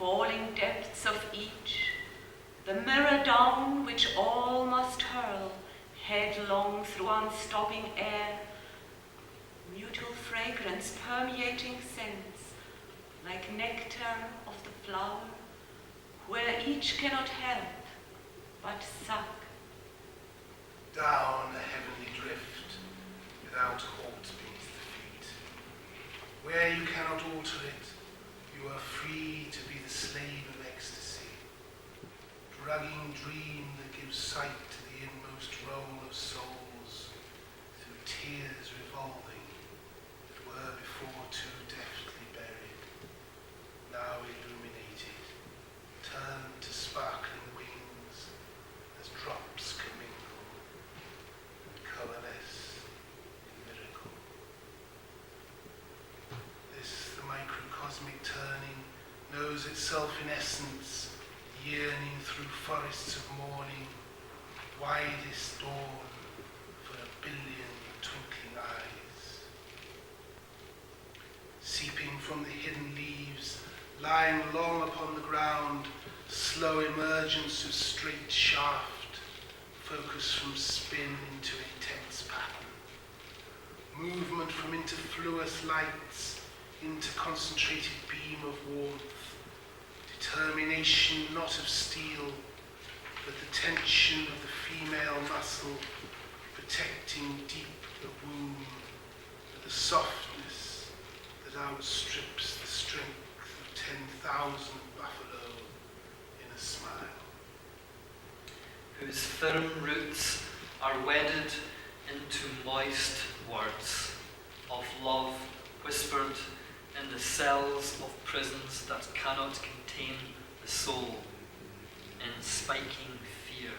falling depths of each, the mirror down which all must hurl, headlong through unstopping air, mutual fragrance permeating sense, like nectar of the flower, where each cannot help but suck. Down a heavenly drift, without aught beneath the feet. Where you cannot alter it, you are free to be the slave of ecstasy. Drugging dream that gives sight to the inmost roll of souls, through tears revolving, that were before too deftly buried, now illuminated, turned to sparkling wings, as drops commingle and coalesce in miracle. This, the microcosmic turning, knows itself in essence, yearning through forests of morning, widest dawn for a billion twinkling eyes. Seeping from the hidden leaves, lying long upon the ground, slow emergence of straight shaft, focus from spin into intense pattern. Movement from interfluous lights into concentrated beam of warmth. Determination not of steel, but the tension of the female muscle, protecting deep the womb, with a softness that outstrips the strength of 10,000 buffalo in a smile. Whose firm roots are wedded into moist words of love whispered in the cells of prisons that cannot contain the soul in spiking fear.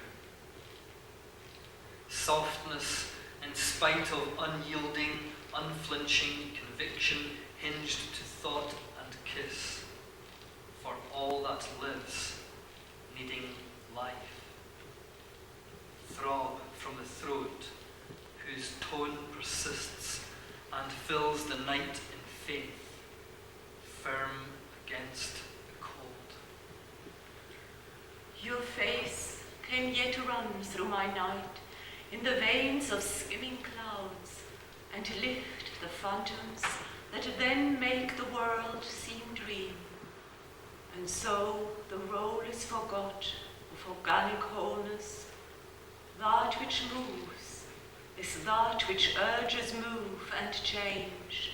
Softness in spite of unyielding, unflinching conviction hinged to thought and kiss for all that lives, needing life. Throb from the throat, whose tone persists and fills the night in faith, firm against the cold. Your face can yet run through my night in the veins of skimming clouds and lift the phantoms that then make the world seem dream. And so the role is forgot of organic wholeness. That which moves is that which urges move and change,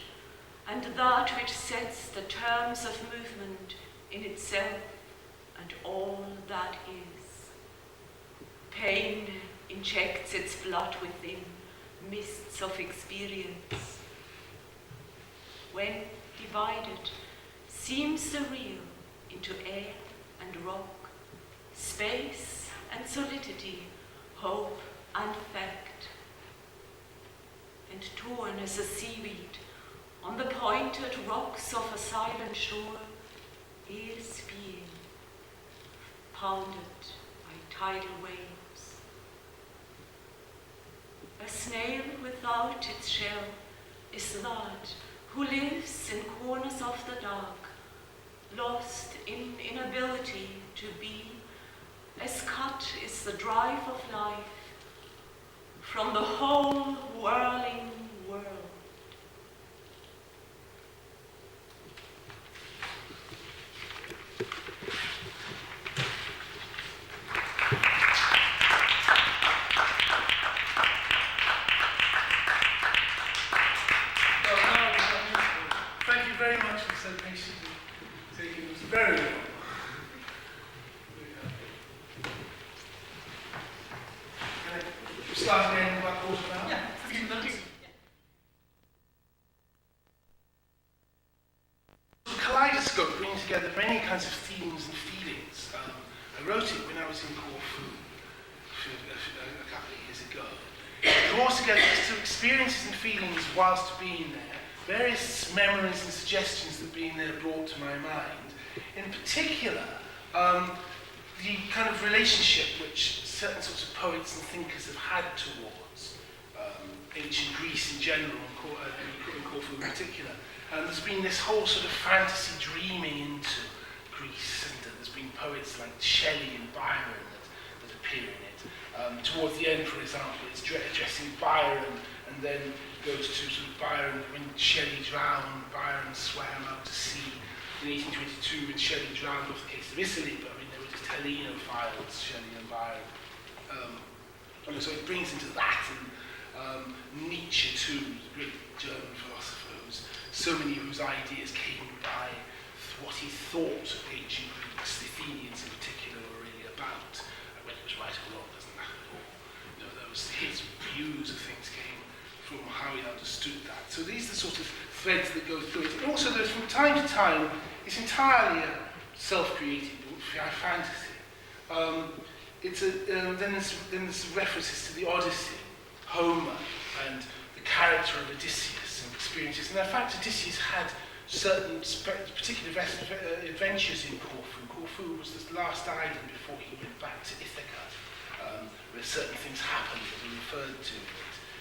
and that which sets the terms of movement in itself and all that is. Pain injects its blood within mists of experience. When divided, seems the real into air and rock, space and solidity, hope and fact. And torn as a seaweed on the pointed rocks of a silent shore is being pounded by tidal waves. A snail without its shell is that who lives in corners of the dark, lost in inability to be, as cut is the drive of life from the whole whirling world. Thank you very much for so patiently taking us very long. Start again in about a quarter of an hour? Yeah, 15 minutes. The kaleidoscope brings together many kinds of themes and feelings. I wrote it when I was in Corfu a couple of years ago. It draws together these two experiences and feelings whilst being there, various memories and suggestions that being there brought to my mind. In particular, the kind of relationship which certain sorts of poets and thinkers have had towards ancient Greece in general, and Corfu in particular. There's been this whole sort of fantasy dreaming into Greece between poets like Shelley and Byron that appear in it. Towards the end, for example, it's addressing Byron, and then goes to sort of Byron, when Shelley drowned, Byron swam out to sea. In 1822, when Shelley drowned off the case of Italy, but I mean, there were just Hellenophiles, Shelley and Byron. And so it brings into that, and Nietzsche too, the great German philosopher, so many of whose ideas came by what he thought of ancient Greeks, the Athenians in particular, were really about. Whether it was right or wrong doesn't matter at all. You know, those his views of things came from how he understood that. So these are the sort of threads that go through it. And also, there's from time to time, it's entirely a self-created fantasy. Then there's references to the Odyssey, Homer, and the character of Odysseus and experiences. And in fact, Odysseus had certain particular adventures in Corfu. Corfu was the last island before he went back to Ithaca, where certain things happened that are referred to.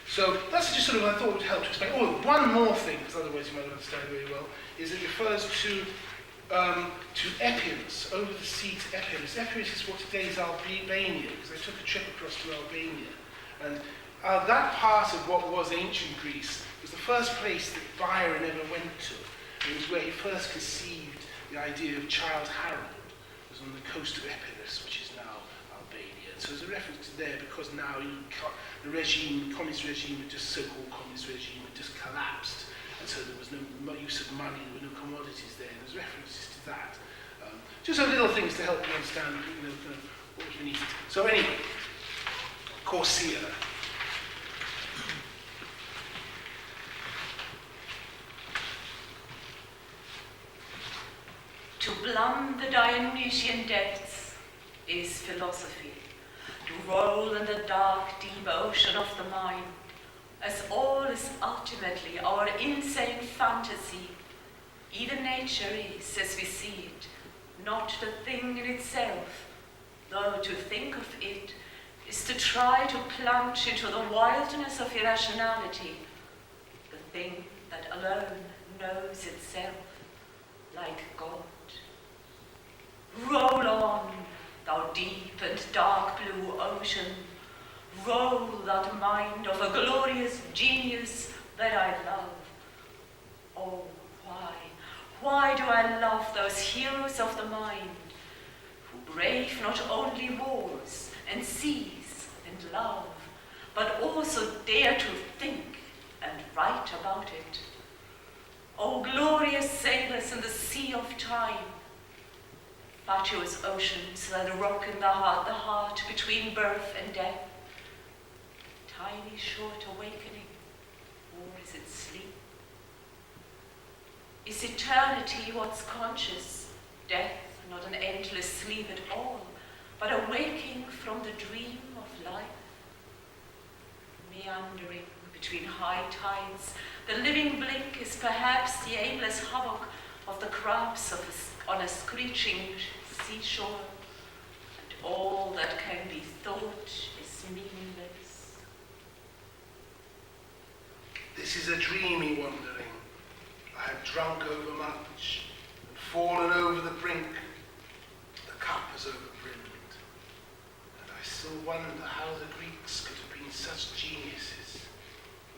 So that's just sort of, I thought would help to explain. Oh, one more thing, because otherwise you might not understand very well, is it refers to Epirus, over the sea to Epirus. Epirus is what today is Albania, because I took a trip across to Albania. And that part of what was ancient Greece was the first place that Byron ever went to. It was where he first conceived the idea of Childe Harold. It was on the coast of Epirus, which is now Albania. So there's a reference to there because now the regime, the communist regime, the so-called communist regime, had just collapsed. And so there was no use of money, there were no commodities there. There's references to that. Just some little things to help you understand, you know, kind of what we needed. So anyway, Corsair. To plumb the Dionysian depths is philosophy, to roll in the dark, deep ocean of the mind, as all is ultimately our insane fantasy. Even nature is, as we see it, not the thing in itself, though to think of it is to try to plunge into the wilderness of irrationality, the thing that alone knows itself, like God. Roll on, thou deep and dark blue ocean, roll that mind of a glorious genius that I love. Oh, why do I love those heroes of the mind, who brave not only wars and seas and love, but also dare to think and write about it? Oh, glorious sailors in the sea of time, fatuous oceans that rock in the heart between birth and death. Tiny short awakening, or is it sleep? Is eternity what's conscious, death not an endless sleep at all, but a waking from the dream of life? Meandering between high tides, the living blink is perhaps the aimless havoc of the crabs on a screeching seashore, and all that can be thought is meaningless. This is a dreamy wandering. I have drunk overmuch and fallen over the brink. The cup has overbrimmed, and I still wonder how the Greeks could have been such geniuses,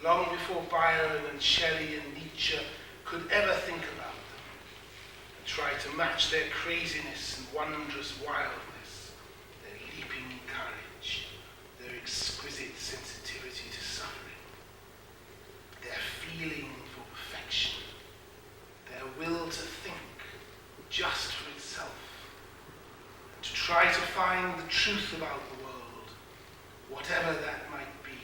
long before Byron and Shelley and Nietzsche could ever think about them, and try to match their craziness and wondrous wildness, their leaping courage, their exquisite sensitivity to suffering, their feeling for perfection, their will to think just for itself, and to try to find the truth about the world, whatever that might be,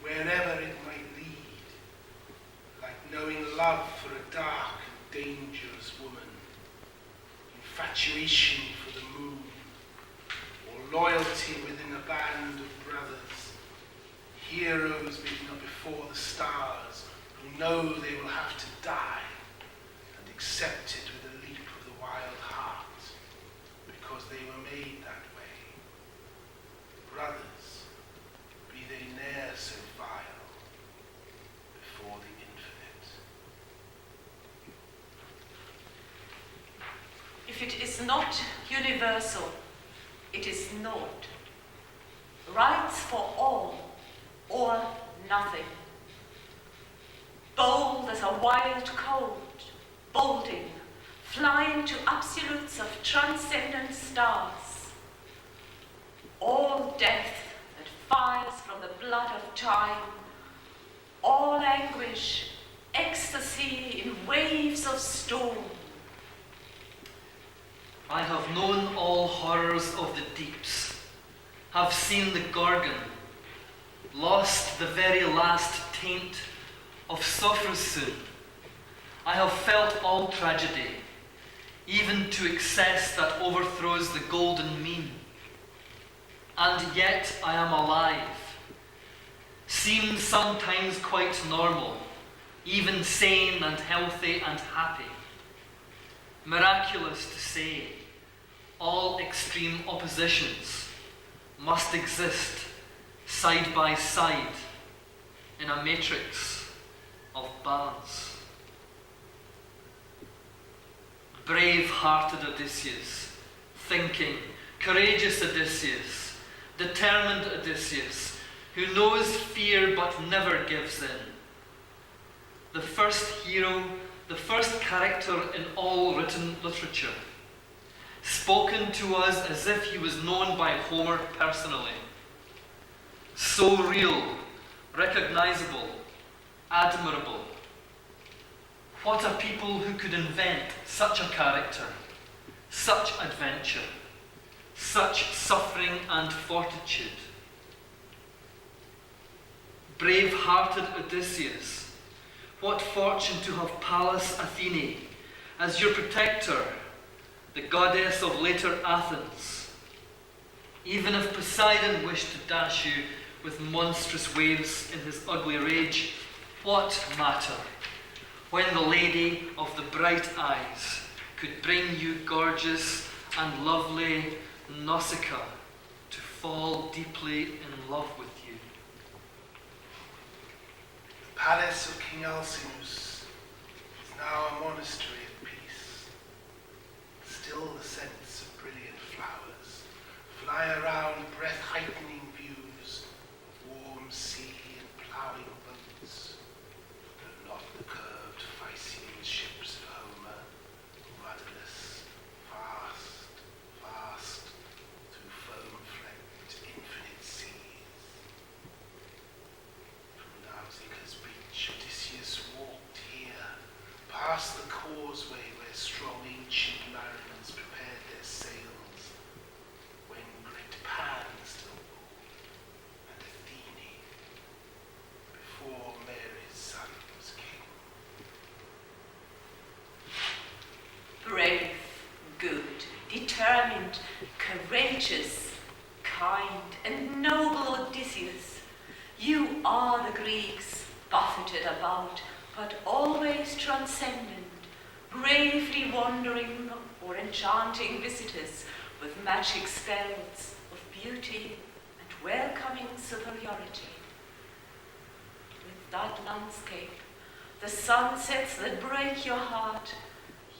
wherever it might lead, like knowing love for a dark and dangerous woman, infatuation for the moon, or loyalty within a band of brothers, heroes beaten up before the stars, who know they will have to die, and accept it with a leap of the wild heart, because they were made that way. Brothers, be they ne'er so vile, before the infinite. If if it is not universal, it is naught. Rights for all, or nothing. Bold as a wild colt, bolding, flying to absolutes of transcendent stars. All death that fires from the blood of time, all anguish, ecstasy in waves of storm. I have known all horrors of the deeps, have seen the Gorgon, lost the very last taint of Sophrosyne. I have felt all tragedy, even to excess that overthrows the golden mean. And yet I am alive, seem sometimes quite normal, even sane and healthy and happy. Miraculous to say, all extreme oppositions must exist side by side in a matrix of balance. Brave-hearted Odysseus, thinking, courageous Odysseus, determined Odysseus, who knows fear but never gives in. The first hero, the first character in all written literature, spoken to us as if he was known by Homer personally. So real, recognizable, admirable. What a people who could invent such a character, such adventure, such suffering and fortitude. Brave-hearted Odysseus, what fortune to have Pallas Athene as your protector, the goddess of later Athens. Even if Poseidon wished to dash you with monstrous waves in his ugly rage, what matter, when the lady of the bright eyes could bring you gorgeous and lovely Nausicaa to fall deeply in love with you. The palace of King Alcinous is now a monastery at peace. Still the scents of brilliant flowers fly around breath-heightening views of warm sea and ploughing boats, but not the curved Phaeacian ships of Homer, rudderless, vast, through foam-flecked infinite seas. From Nausicaa's beach, Odysseus walked here, past the causeway where strong ancient mariners prepared their sails, when great Pan still ruled, and Athene, before Mary's son was king. Brave, good, determined, courageous, kind, and noble Odysseus, you are the Greeks, buffeted about, but always transcendent, bravely wandering or enchanting visitors with magic spells of beauty and welcoming superiority. With that landscape, the sunsets that break your heart,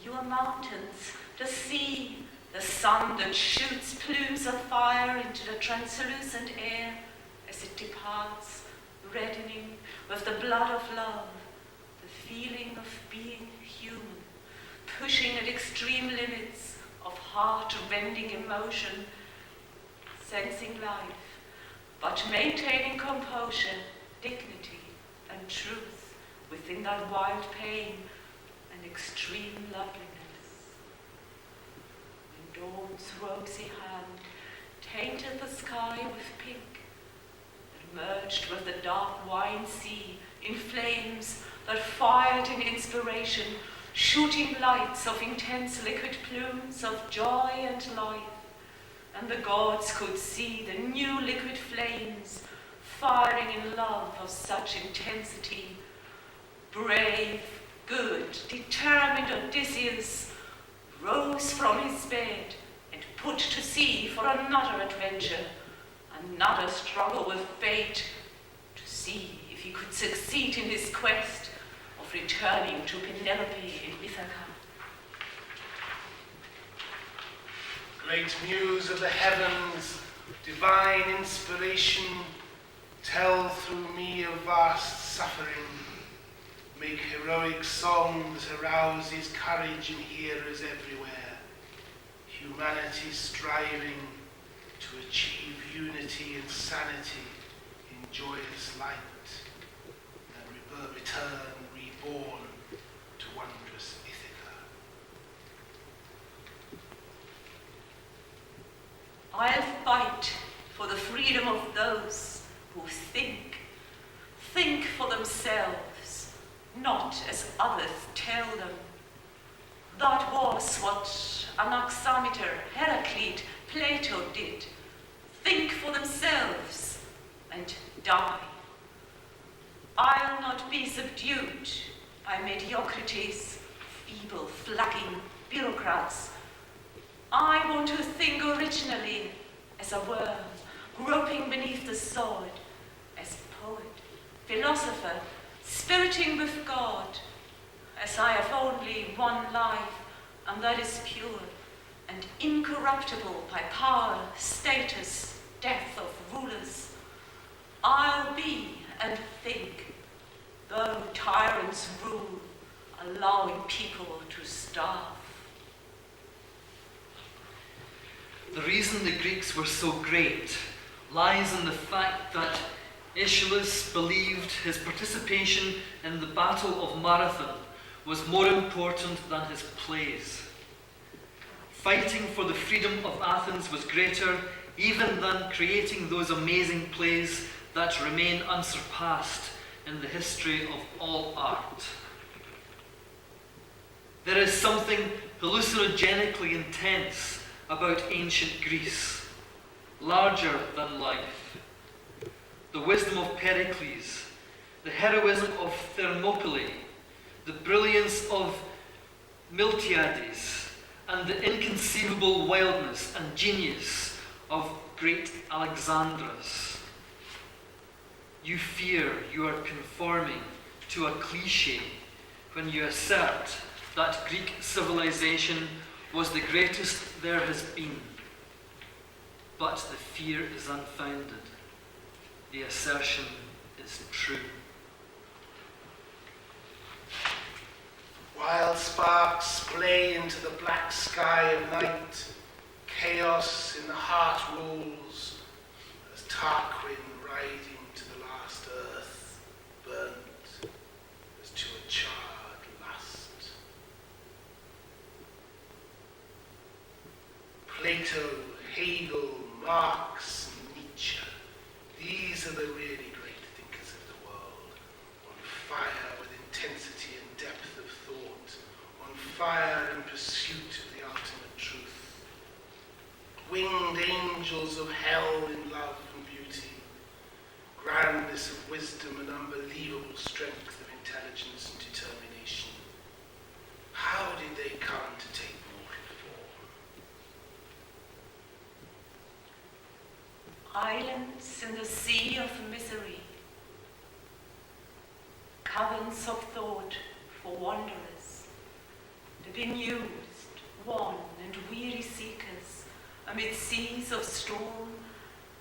your mountains, the sea, the sun that shoots plumes of fire into the translucent air as it departs, reddening with the blood of love, the feeling of being human, pushing at extreme limits of heart-rending emotion, sensing life, but maintaining composure, dignity, and truth within that wild pain and extreme loveliness. When dawn's rosy hand tainted the sky with pink, and merged with the dark wine sea in flames that fired in inspiration, shooting lights of intense liquid plumes of joy and life, and the gods could see the new liquid flames firing in love of such intensity. Brave, good, determined Odysseus rose from his bed and put to sea for another adventure, another struggle with fate, to see if he could succeed in his quest of returning to Penelope in Ithaca. Great muse of the heavens, divine inspiration, tell through me of vast suffering. Make heroic song that arouses courage in hearers everywhere. Humanity striving to achieve unity and sanity in joyous light, and return reborn to wondrous Ithaca. I'll fight for the freedom of those who think for themselves, not as others tell them. That was what Anaximeter, Heraclite, Plato did. Think for themselves and die. I'll not be subdued by mediocrity's feeble, flagging bureaucrats. I want to think originally as a worm, groping beneath the sod, as poet, philosopher, spiriting with God, as I have only one life, and that is pure and incorruptible by power, status, death of rulers. I'll be and think, though tyrants rule, allowing people to starve. The reason the Greeks were so great lies in the fact that Aeschylus believed his participation in the Battle of Marathon was more important than his plays. Fighting for the freedom of Athens was greater even than creating those amazing plays that remain unsurpassed in the history of all art. There is something hallucinogenically intense about ancient Greece, larger than life. The wisdom of Pericles, the heroism of Thermopylae, the brilliance of Miltiades, and the inconceivable wildness and genius of great Alexandras. You fear you are conforming to a cliché when you assert that Greek civilization was the greatest there has been. But the fear is unfounded. The assertion is true. While sparks play into the black sky of night, chaos in the heart rules, as Tarquin riding to the last earth, burnt as to a charred lust. Plato, Hegel, Marx, Nietzsche, these are the really great thinkers of the world, on fire with intensity and depth of thought, on fire in pursuit of the ultimate truth. Winged angels of hell in love and beauty, grandness of wisdom and unbelievable strength of intelligence and determination. How did they come to take mortal form? Islands in the sea of misery, caverns of thought for wanderers, the bemused, wan and weary seekers amid seas of storm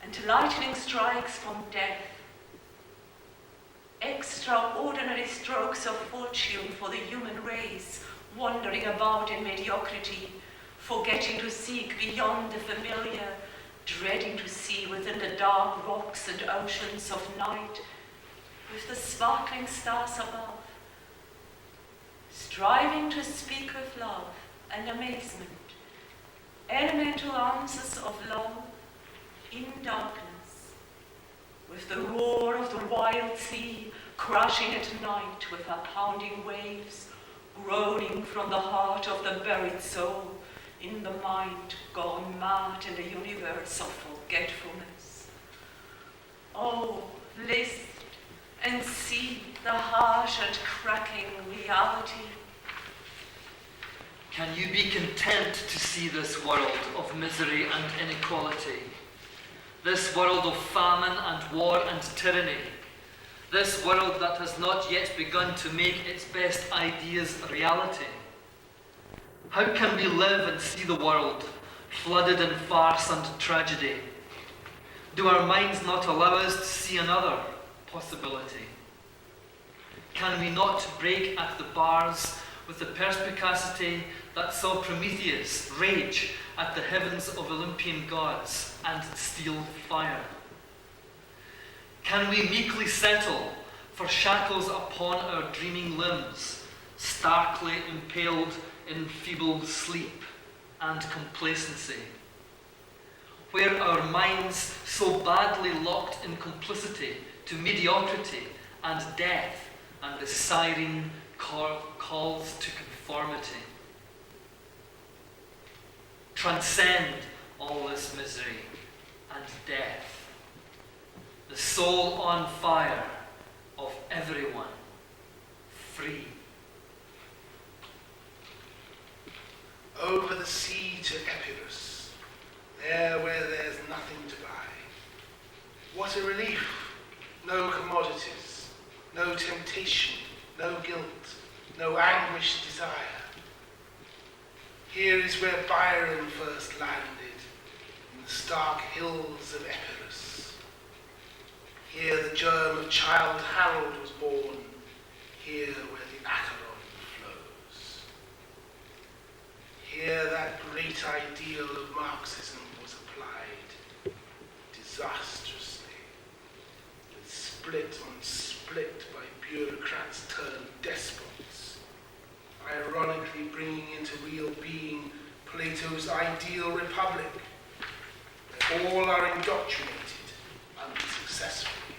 and lightning strikes from death. Extraordinary strokes of fortune for the human race, wandering about in mediocrity, forgetting to seek beyond the familiar, dreading to see within the dark rocks and oceans of night, with the sparkling stars above, striving to speak with love and amazement, elemental answers of love in darkness, with the roar of the wild sea crashing at night with her pounding waves, groaning from the heart of the buried soul in the mind gone mad in the universe of forgetfulness. Oh, listen and see the harsh and cracking reality. Can you be content to see this world of misery and inequality? This world of famine and war and tyranny? This world that has not yet begun to make its best ideas reality? How can we live and see the world flooded in farce and tragedy? Do our minds not allow us to see another possibility? Can we not break at the bars with the perspicacity that saw Prometheus rage at the heavens of Olympian gods and steal fire? Can we meekly settle for shackles upon our dreaming limbs, starkly impaled in feeble sleep and complacency? Where our minds so badly locked in complicity to mediocrity and death and the siren calls to conformity. Transcend all this misery and death, the soul on fire of everyone free. Over the sea to Epirus, there where there's nothing to buy. What a relief! No commodities, no temptation, no guilt, no anguished desire. Here is where Byron first landed, in the stark hills of Epirus. Here the germ of Childe Harold was born, here where the Acheron flows. Here that great ideal of Marxism was applied, disastrously, with split on split by bureaucrats turned despots, ironically bringing into real being Plato's ideal republic, where all are indoctrinated unsuccessfully,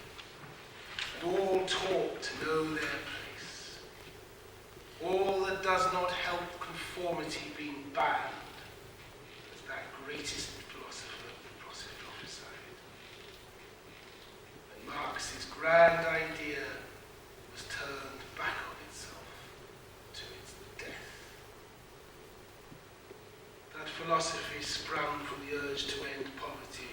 and all taught to know their place. All that does not help conformity being banned, as that greatest philosopher prophesied. And Marx's grand idea was turned back on itself to its death. That philosophy sprung from the urge to end poverty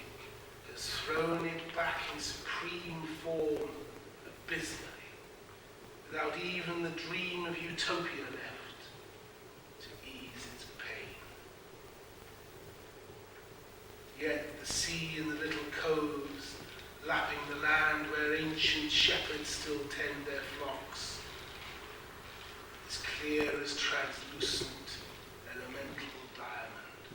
has thrown it back in supreme form abysmally, without even the dream of utopia left to ease its pain. Yet the sea and the little coves lapping the land where ancient shepherds still tend their flocks is clear as translucent elemental diamond.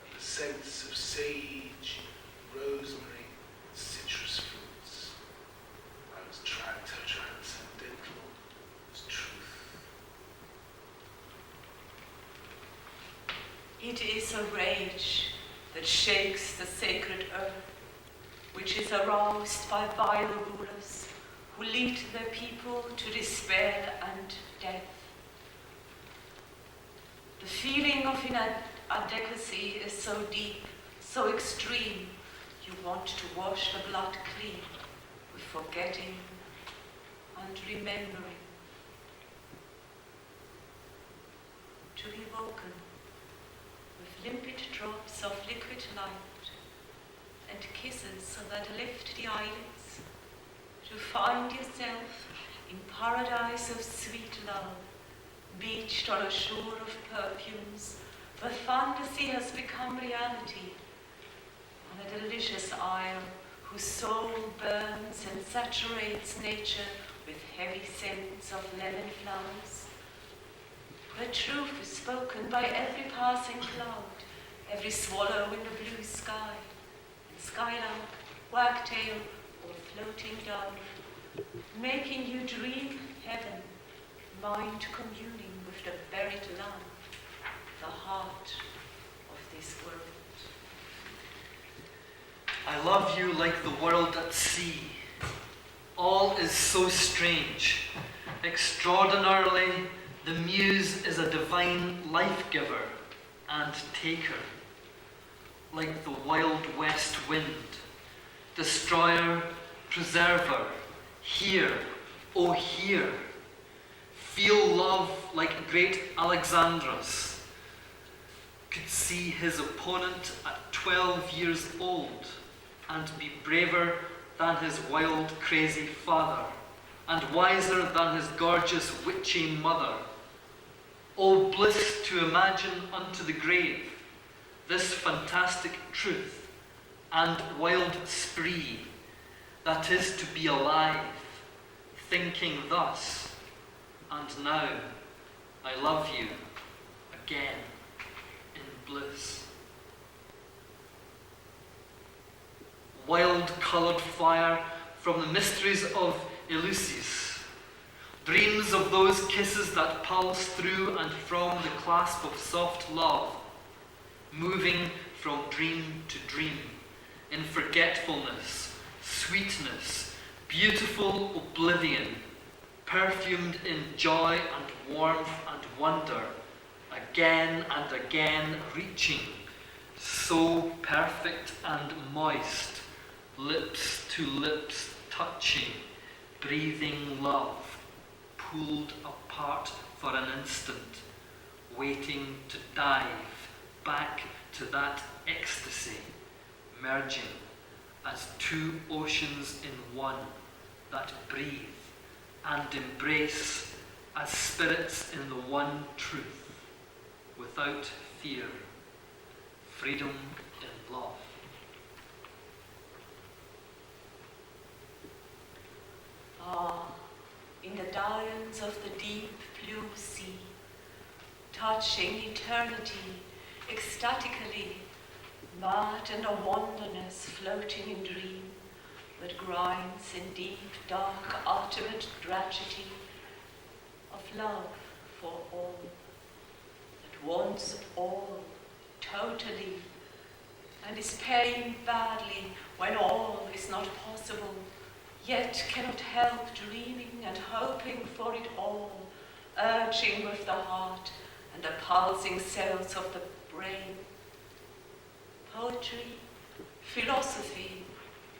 And the scents of sage, rosemary, and citrus fruits, I was transcendental as truth. It is a rage that shakes the sacred earth, which is aroused by vile rulers who lead their people to despair and death. The feeling of inadequacy is so deep, so extreme, you want to wash the blood clean with forgetting and remembering. To be woken with limpid drops of liquid light and kisses that lift the eyelids, to find yourself in paradise of sweet love, beached on a shore of perfumes, where fantasy has become reality, on a delicious isle whose soul burns and saturates nature with heavy scents of lemon flowers, where truth is spoken by every passing cloud, every swallow in the blue sky, and skylark, wagtail, or floating dove, making you dream heaven, mind communing with the buried love, the heart of this world. I love you like the world at sea. All is so strange. Extraordinarily, the muse is a divine life-giver and taker, like the wild west wind, destroyer, preserver. Here, oh here, feel love like great Alexandros could see his opponent at 12 years old and be braver than his wild, crazy father, and wiser than his gorgeous, witchy mother. Oh, O bliss to imagine unto the grave this fantastic truth and wild spree, that is to be alive, thinking thus, and now I love you again in bliss. Wild coloured fire from the mysteries of Eleusis, dreams of those kisses that pulse through and from the clasp of soft love, moving from dream to dream, in forgetfulness, sweetness, beautiful oblivion, perfumed in joy and warmth and wonder, again and again reaching, so perfect and moist, lips to lips touching, breathing love, pulled apart for an instant, waiting to dive back to that ecstasy, merging as two oceans in one that breathe and embrace as spirits in the one truth, without fear, freedom in love. Ah, in the diamonds of the deep blue sea, touching eternity ecstatically, mad and a wanderness floating in dream, that grinds in deep, dark, ultimate tragedy of love for all, that wants all, totally, and is paying badly when all is not possible, yet cannot help dreaming and hoping for it all, urging with the heart and the pulsing cells of the brain. Poetry, philosophy,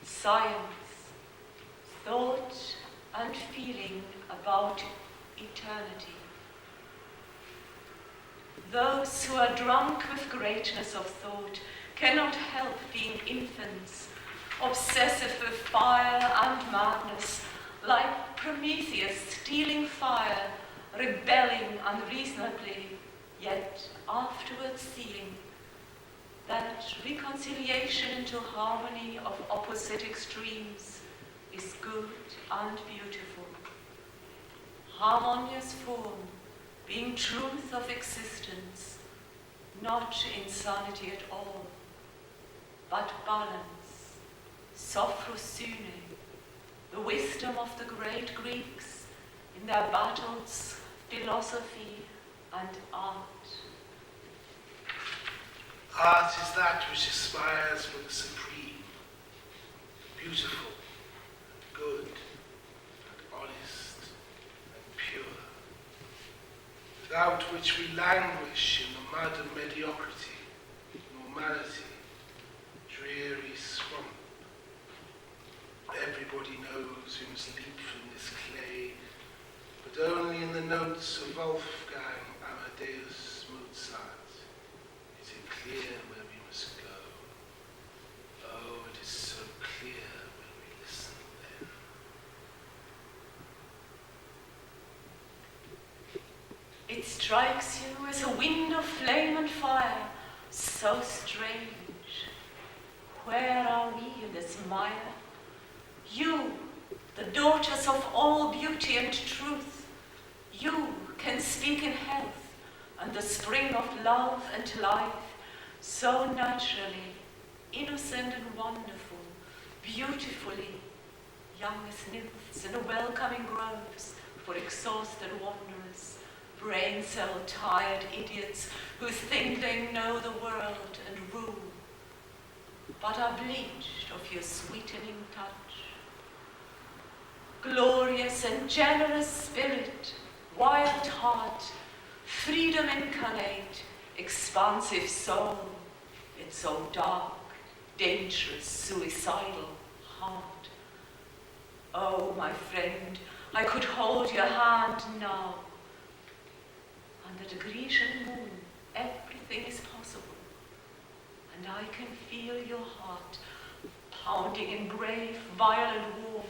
science, thought and feeling about eternity. Those who are drunk with greatness of thought cannot help being infants, obsessive with fire and madness, like Prometheus stealing fire, rebelling unreasonably, yet afterwards seeing that reconciliation into harmony of opposite extremes is good and beautiful. Harmonious form being truth of existence, not insanity at all, but balance, sophrosune, the wisdom of the great Greeks in their battles, philosophy, and art. Art is that which aspires for the supreme, beautiful, good, and honest, and pure, without which we languish in the mud of mediocrity, normality, dreary swamp. Everybody knows we must leap from this clay, but only in the notes of Wolfgang Amadeus Mozart is it clear where we must go. Oh, it is so clear when we listen then. It strikes you as a wind of flame and fire, so strange. Where are we in this mire? You, the daughters of all beauty and truth, you can speak in health and the spring of love and life, so naturally, innocent and wonderful, beautifully, young as nymphs in the welcoming groves for exhausted wanderers, brain cell tired idiots who think they know the world and rule, but are bleached of your sweetening touch. Glorious and generous spirit, wild heart, freedom incarnate, expansive soul, yet so dark, dangerous, suicidal heart. Oh, my friend, I could hold your hand now. Under the Grecian moon, everything is possible. And I can feel your heart pounding in brave, violent warmth,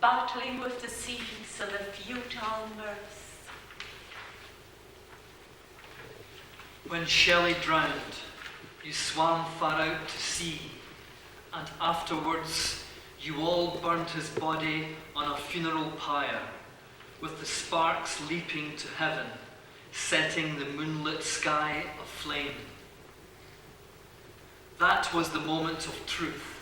battling with the seas and the futile mirth. When Shelley drowned, you swam far out to sea, and afterwards you all burnt his body on a funeral pyre, with the sparks leaping to heaven, setting the moonlit sky aflame. That was the moment of truth.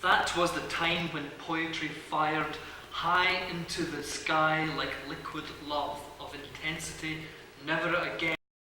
That was the time when poetry fired high into the sky like liquid love of intensity never again